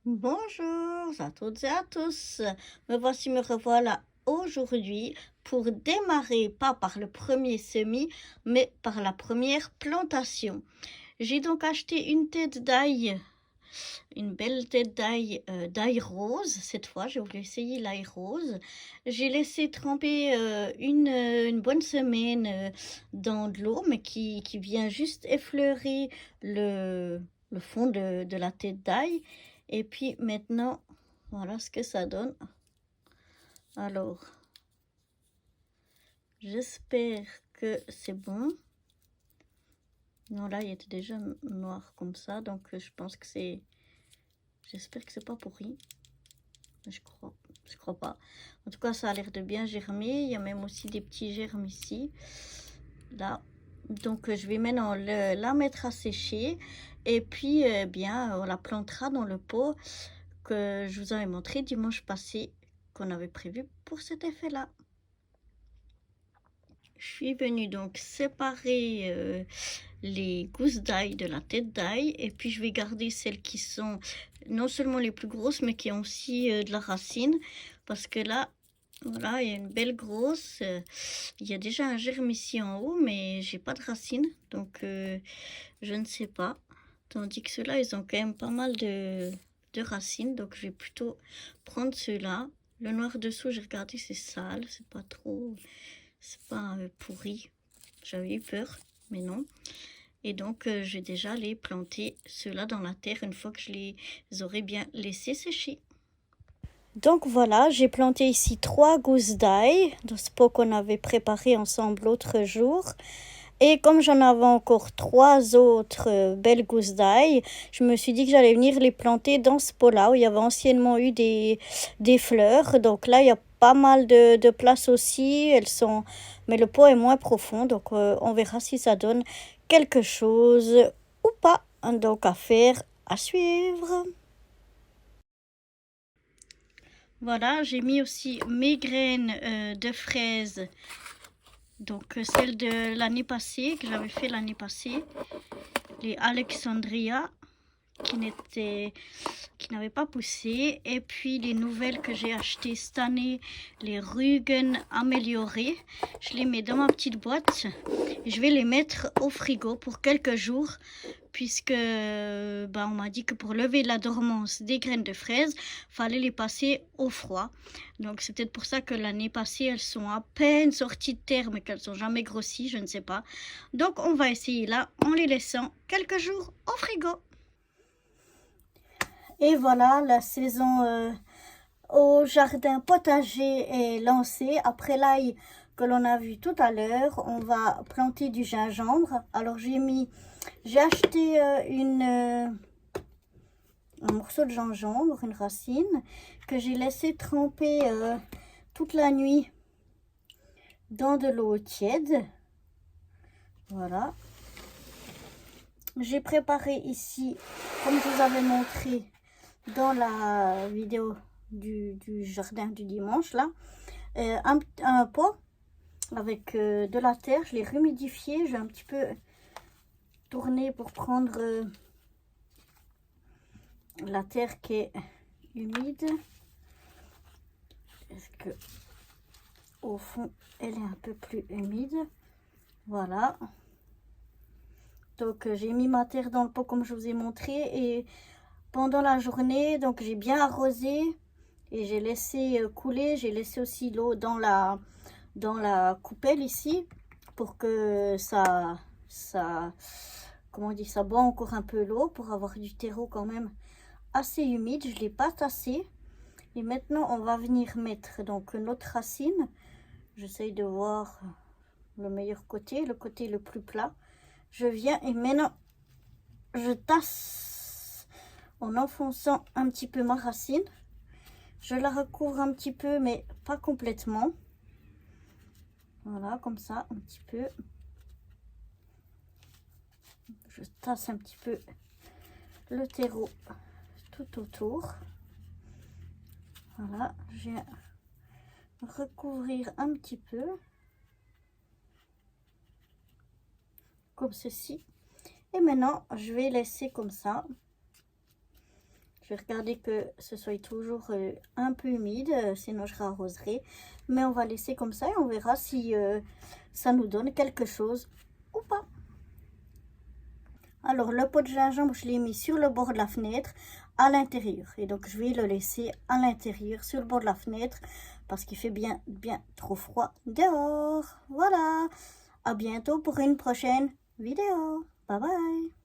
Bonjour à toutes et à tous. Me revoilà aujourd'hui pour démarrer pas par le premier semis, mais par la première plantation. J'ai donc acheté une tête d'ail, une belle tête d'ail, d'ail rose. Cette fois, j'ai voulu essayer l'ail rose. J'ai laissé tremper une bonne semaine dans de l'eau, mais qui vient juste effleurer le fond de la tête d'ail. Et puis maintenant, voilà ce que ça donne. Alors, j'espère que c'est bon. Non, là, il était déjà noir comme ça, donc je pense que c'est... J'espère que c'est pas pourri. Je crois pas. En tout cas, ça a l'air de bien germer. Il y a même aussi des petits germes ici. Là. Donc, je vais maintenant la mettre à sécher. Et puis, bien, on la plantera dans le pot que je vous avais montré dimanche passé, qu'on avait prévu pour cet effet-là. Je suis venue donc séparer les gousses d'ail de la tête d'ail, et puis je vais garder celles qui sont non seulement les plus grosses, mais qui ont aussi de la racine, parce que là, voilà, il y a une belle grosse. Il y a déjà un germe ici en haut, mais j'ai pas de racines, donc je ne sais pas. Tandis que ceux-là, ils ont quand même pas mal de racines, donc je vais plutôt prendre ceux-là. Le noir dessous, j'ai regardé, c'est sale, c'est pas trop, c'est pas pourri. J'avais eu peur, mais non. Et donc, je vais déjà les planter, ceux-là, dans la terre, une fois que je les aurai bien laissés sécher. Donc voilà, j'ai planté ici 3 gousses d'ail dans ce pot qu'on avait préparé ensemble l'autre jour. Et comme j'en avais encore 3 autres belles gousses d'ail, je me suis dit que j'allais venir les planter dans ce pot-là où il y avait anciennement eu des fleurs. Donc là, il y a pas mal de place aussi. Mais le pot est moins profond, donc on verra si ça donne quelque chose ou pas. Donc à faire, à suivre. Voilà, j'ai mis aussi mes graines de fraises, donc celles de l'année passée, que j'avais fait l'année passée, les Alexandria, qui n'avaient pas poussé, et puis les nouvelles que j'ai achetées cette année, les Rügen améliorées. Je les mets dans ma petite boîte et je vais les mettre au frigo pour quelques jours, puisque on m'a dit que pour lever la dormance des graines de fraises, fallait les passer au froid. Donc c'est peut-être pour ça que l'année passée, elles sont à peine sorties de terre, mais qu'elles sont jamais grossies, je ne sais pas. Donc on va essayer là en les laissant quelques jours au frigo. Et voilà, la saison au jardin potager est lancée. Après l'ail que l'on a vu tout à l'heure, on va planter du gingembre. Alors j'ai acheté un morceau de gingembre, une racine, que j'ai laissé tremper toute la nuit dans de l'eau tiède. Voilà. J'ai préparé ici, comme je vous avais montré dans la vidéo du jardin du dimanche, là, un pot avec de la terre. Je l'ai rehumidifié. Je vais un petit peu tourner pour prendre la terre qui est humide. Est-ce que au fond elle est un peu plus humide? Voilà. Donc j'ai mis ma terre dans le pot comme je vous ai montré, et pendant la journée, donc j'ai bien arrosé et j'ai laissé couler. J'ai laissé aussi l'eau dans la coupelle ici pour que comment on dit, ça boit encore un peu l'eau pour avoir du terreau quand même assez humide. Je l'ai pas tassé. Et maintenant on va venir mettre donc notre racine. J'essaye de voir le meilleur côté, le côté le plus plat. Je viens et maintenant je tasse en enfonçant un petit peu ma racine. Je la recouvre un petit peu, mais pas complètement. Voilà, comme ça, un petit peu. Je tasse un petit peu le terreau tout autour. Voilà, je vais recouvrir un petit peu. Comme ceci. Et maintenant, je vais laisser comme ça. Je vais regarder que ce soit toujours un peu humide, sinon je réarroserai. Mais on va laisser comme ça et on verra si ça nous donne quelque chose ou pas. Alors, le pot de gingembre, je l'ai mis sur le bord de la fenêtre, à l'intérieur. Et donc, je vais le laisser à l'intérieur, sur le bord de la fenêtre, parce qu'il fait bien trop froid dehors. Voilà. À bientôt pour une prochaine vidéo. Bye bye.